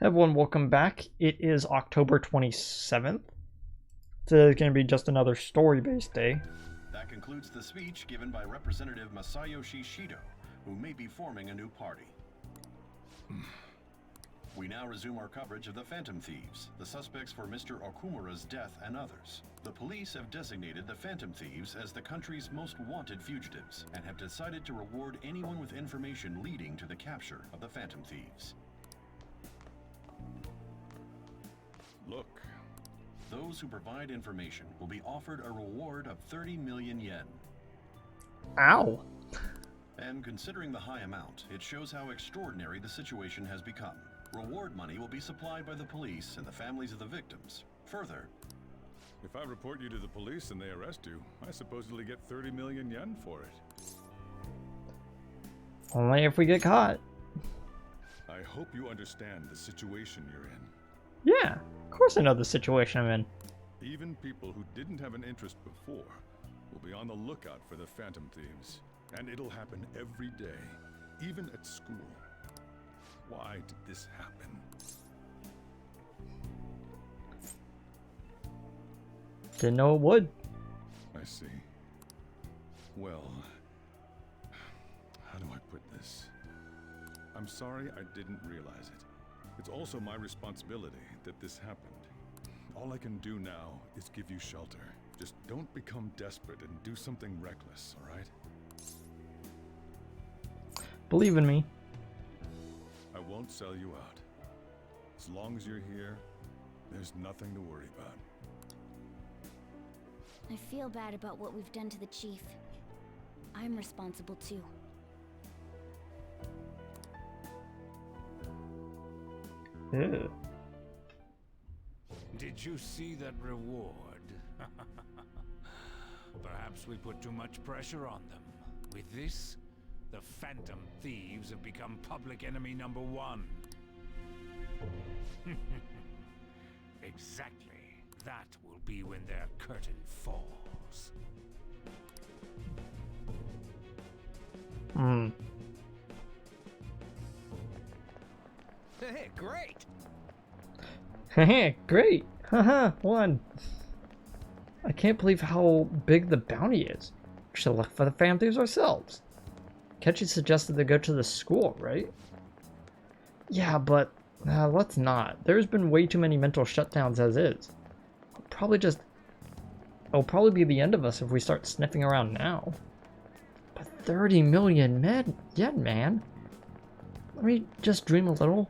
Everyone, welcome back. It is October 27th. Today's going to be just another story-based day. That concludes the speech given by Representative Masayoshi Shido, who may be forming a new party. We now resume our coverage of the Phantom Thieves, the suspects for Mr. Okumura's death and others. The police have designated the Phantom Thieves as the country's most wanted fugitives, and have decided to reward anyone with information leading to the capture of the Phantom Thieves. Look. Those who provide information will be offered a reward of 30 million yen. Ow! And considering the high amount, it shows how extraordinary the situation has become. Reward money will be supplied by the police and the families of the victims. Further, If I report you to the police and they arrest you, I supposedly get 30 million yen for it. Only if we get caught. I hope you understand the situation you're in. Yeah, of course I know the situation I'm in. Even people who didn't have an interest before will be on the lookout for the Phantom Thieves. And it'll happen every day, even at school. Why did this happen? Didn't know it would. I see. Well, how do I put this? I'm sorry I didn't realize it. It's also my responsibility that this happened. All I can do now is give you shelter. Just don't become desperate and do something reckless, all right? Believe in me. I won't sell you out. As long as you're here, there's nothing to worry about. I feel bad about what we've done to the chief. I'm responsible too. Ew. Did you see that reward? Perhaps we put too much pressure on them. With this, the Phantom Thieves have become public enemy number one. Exactly. That will be when their curtain falls. Hey, great! Heh, great! Haha, won! I can't believe how big the bounty is. We should look for the Phantom Thieves ourselves. Ketchy suggested they go to the school, right? Yeah, but let's not. There's been way too many mental shutdowns as is. It'll probably be the end of us if we start sniffing around now. But 30 million yen, man. Let me just dream a little.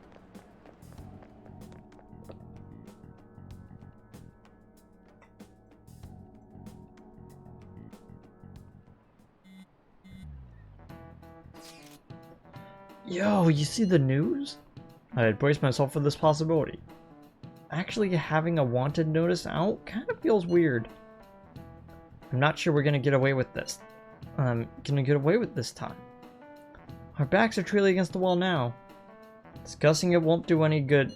Yo, you see the news? I had braced myself for this possibility. Actually having a wanted notice out kind of feels weird. I'm not sure we're gonna get away with this. Time. Our backs are truly against the wall now. Discussing it won't do any good,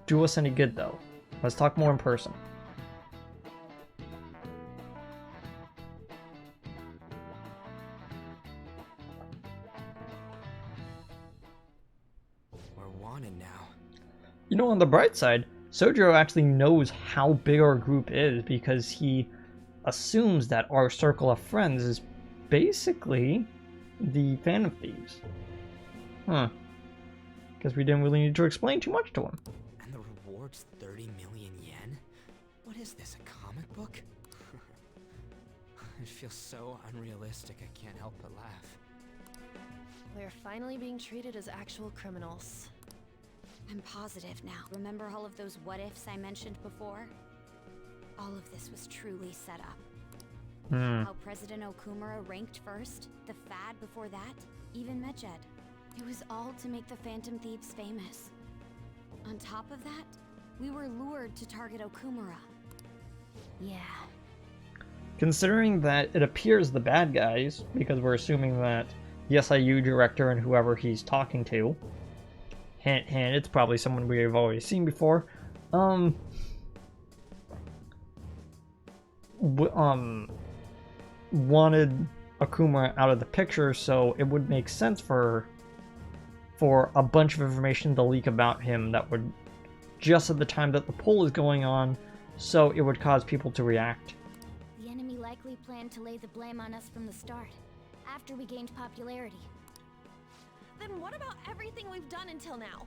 do us any good though. Let's talk more in person. We're wanted now. You know, on the bright side, Sojiro actually knows how big our group is because he assumes that our circle of friends is basically the Phantom Thieves. Huh. Because we didn't really need to explain too much to him. And the reward's 30 million yen? What is this, a comic book? It feels so unrealistic, I can't help but laugh. We're finally being treated as actual criminals. I'm positive now. Remember all of those what-ifs I mentioned before? All of this was truly set up. How President Okumura ranked first, the Fad before that, even Medjed. It was all to make the Phantom Thieves famous. On top of that, we were lured to target Okumura. Yeah. Considering that it appears the bad guys, because we're assuming that the SIU director and whoever he's talking to, hint hint, it's probably someone we've already seen before, wanted Okumura out of the picture, so it would make sense for for a bunch of information to leak about him that would just at the time that the poll is going on, so it would cause people to react. The enemy likely planned to lay the blame on us from the start, after we gained popularity. Then what about everything we've done until now?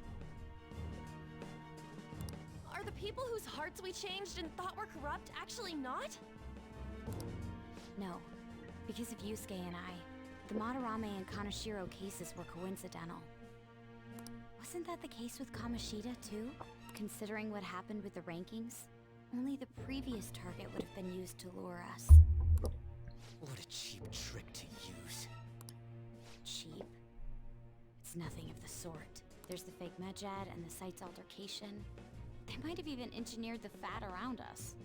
Are the people whose hearts we changed and thought were corrupt actually not? No, because of Yusuke and I, the Madarame and Kaneshiro cases were coincidental. Wasn't that the case with Kamoshida too? Considering what happened with the rankings, only the previous target would have been used to lure us. What a cheap trick to use. Cheap? It's nothing of the sort. There's the fake Medjed and the site's altercation. They might have even engineered the fad around us.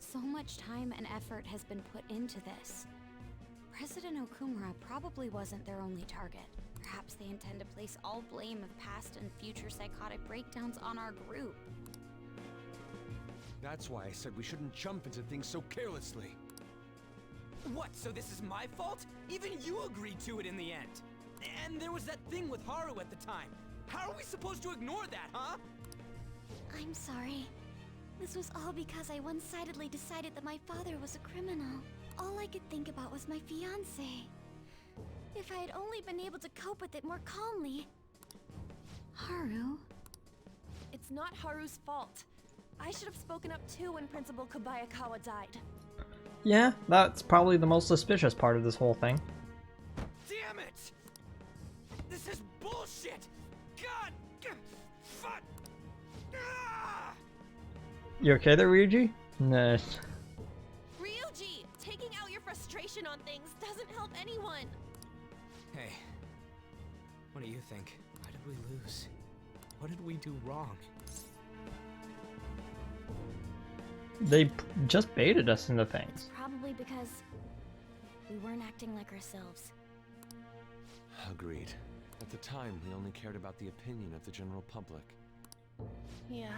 So much time and effort has been put into this. President Okumura probably wasn't their only target. Perhaps they intend to place all blame of past and future psychotic breakdowns on our group. That's why I said we shouldn't jump into things so carelessly. What, so this is my fault? Even you agreed to it in the end. And there was that thing with Haru at the time. How are we supposed to ignore that, huh? I'm sorry. This was all because I one-sidedly decided that my father was a criminal. All I could think about was my fiancé. If I had only been able to cope with it more calmly. Haru? It's not Haru's fault. I should have spoken up too when Principal Kobayakawa died. Yeah, that's probably the most suspicious part of this whole thing. Damn it! This is bullshit! God! Fuck! Ah! You okay there, Ryuji? Nah. Ryuji! Taking out your frustration on things doesn't help anyone! Hey, what do you think? Why did we lose? What did we do wrong? They just baited us into things. Probably because we weren't acting like ourselves. Agreed. At the time, we only cared about the opinion of the general public. Yeah,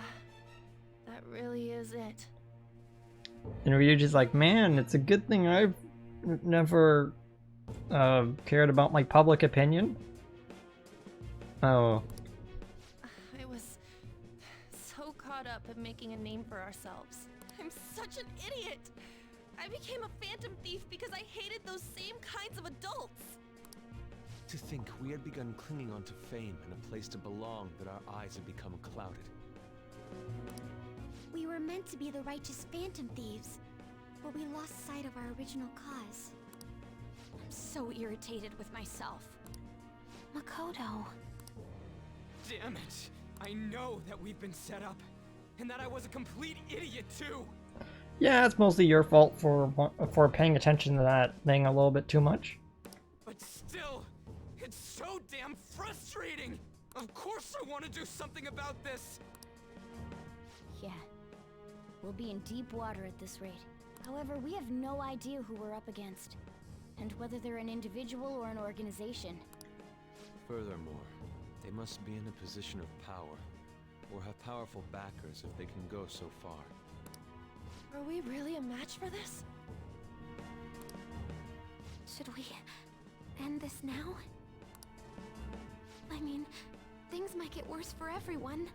that really is it. And Ryuji's like, man, it's a good thing I've never cared about my public opinion. Oh. I was so caught up in making a name for ourselves. I'm such an idiot! I became a phantom thief because I hated those same kinds of adults! To think we had begun clinging onto fame and a place to belong, that our eyes had become clouded. We were meant to be the righteous phantom thieves, but we lost sight of our original cause. I'm so irritated with myself. Makoto. Damn it! I know that we've been set up, and that I was a complete idiot too! Yeah, it's mostly your fault for paying attention to that thing a little bit too much. But still, it's so damn frustrating! Of course I want to do something about this! Yeah. We'll be in deep water at this rate. However, we have no idea who we're up against, and whether they're an individual or an organization. Furthermore, they must be in a position of power, or have powerful backers if they can go so far. Are we really a match for this? Should we end this now? I mean, things might get worse for everyone.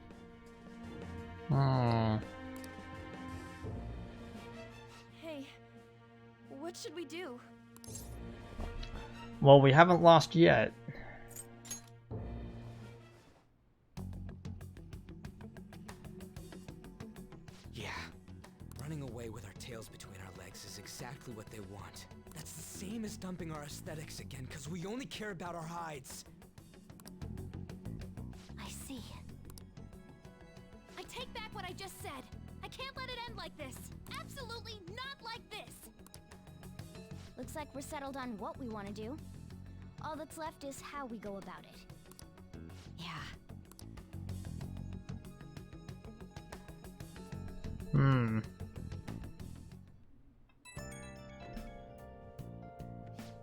Hey, what should we do? Well, we haven't lost yet. Yeah. Running away with our tails between our legs is exactly what they want. That's the same as dumping our aesthetics again, because we only care about our hides. I see. I take back what I just said. I can't let it end like this. Absolutely not like this! Looks like we're settled on what we want to do. All that's left is how we go about it. Yeah.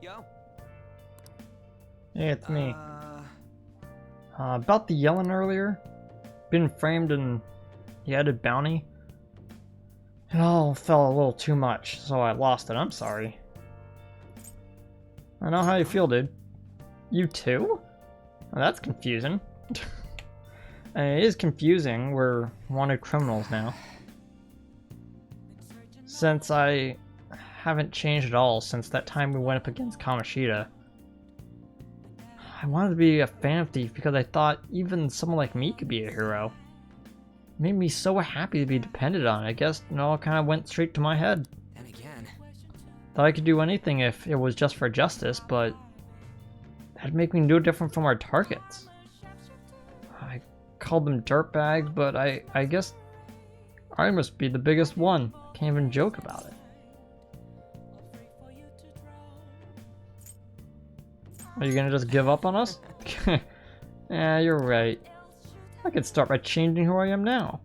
Yo. Hey, it's me. About the yelling earlier. Been framed and the added bounty. It all fell a little too much, so I lost it. I'm sorry. I know how you feel, dude. You too? Well, that's confusing. And it is confusing. We're wanted criminals now. Since I haven't changed at all since that time we went up against Kamoshida. I wanted to be a Phantom Thief because I thought even someone like me could be a hero. It made me so happy to be depended on. I guess it all kind of went straight to my head. And again, Thought I could do anything if it was just for justice, but that'd make me no different from our targets. I called them dirtbags, but I guess I must be the biggest one. Can't even joke about it. Are you gonna just give up on us? Yeah, you're right. I could start by changing who I am now.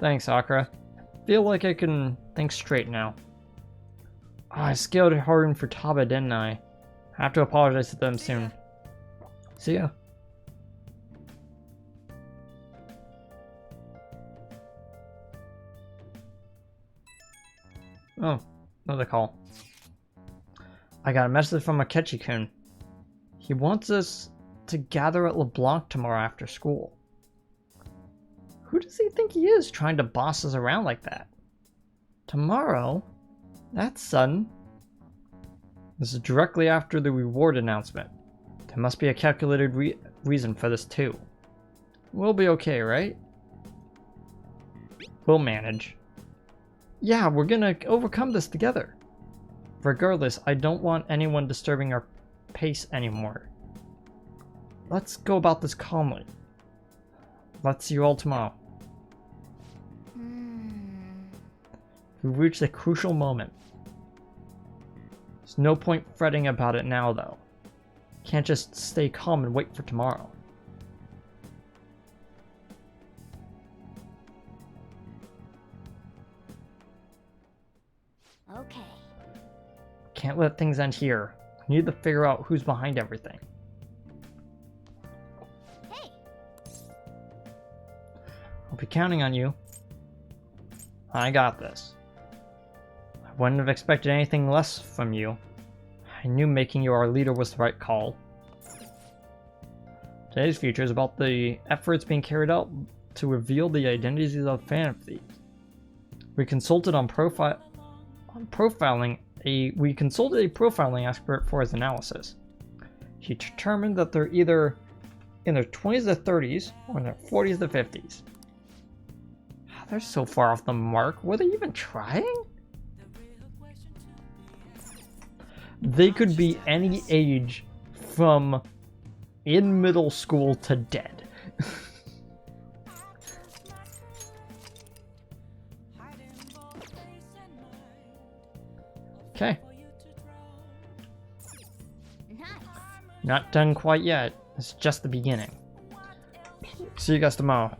Thanks, Sakura. Feel like I can think straight now. Oh, I scaled hard in for Taba, didn't I? I have to apologize to them soon. See ya. Oh, another call. I got a message from Akechi-kun. He wants us to gather at LeBlanc tomorrow after school. Who does he think he is trying to boss us around like that? Tomorrow? That's sudden. This is directly after the reward announcement. There must be a calculated reason for this too. We'll be okay, right? We'll manage. Yeah, we're gonna overcome this together. Regardless, I don't want anyone disturbing our pace anymore. Let's go about this calmly. Let's see you all tomorrow. We've reached a crucial moment. There's no point fretting about it now, though. Can't just stay calm and wait for tomorrow. Okay. Can't let things end here. We need to figure out who's behind everything. Hey. I'll be counting on you. I got this. I wouldn't have expected anything less from you. I knew making you our leader was the right call. Today's feature is about the efforts being carried out to reveal the identities of Phantom Thieves. We consulted a profiling expert for his analysis. He determined that they're either in their 20s to 30s or in their 40s to 50s. They're so far off the mark. Were they even trying? They could be any age from in middle school to dead. Okay. Nice. Not done quite yet. It's just the beginning. See you guys tomorrow.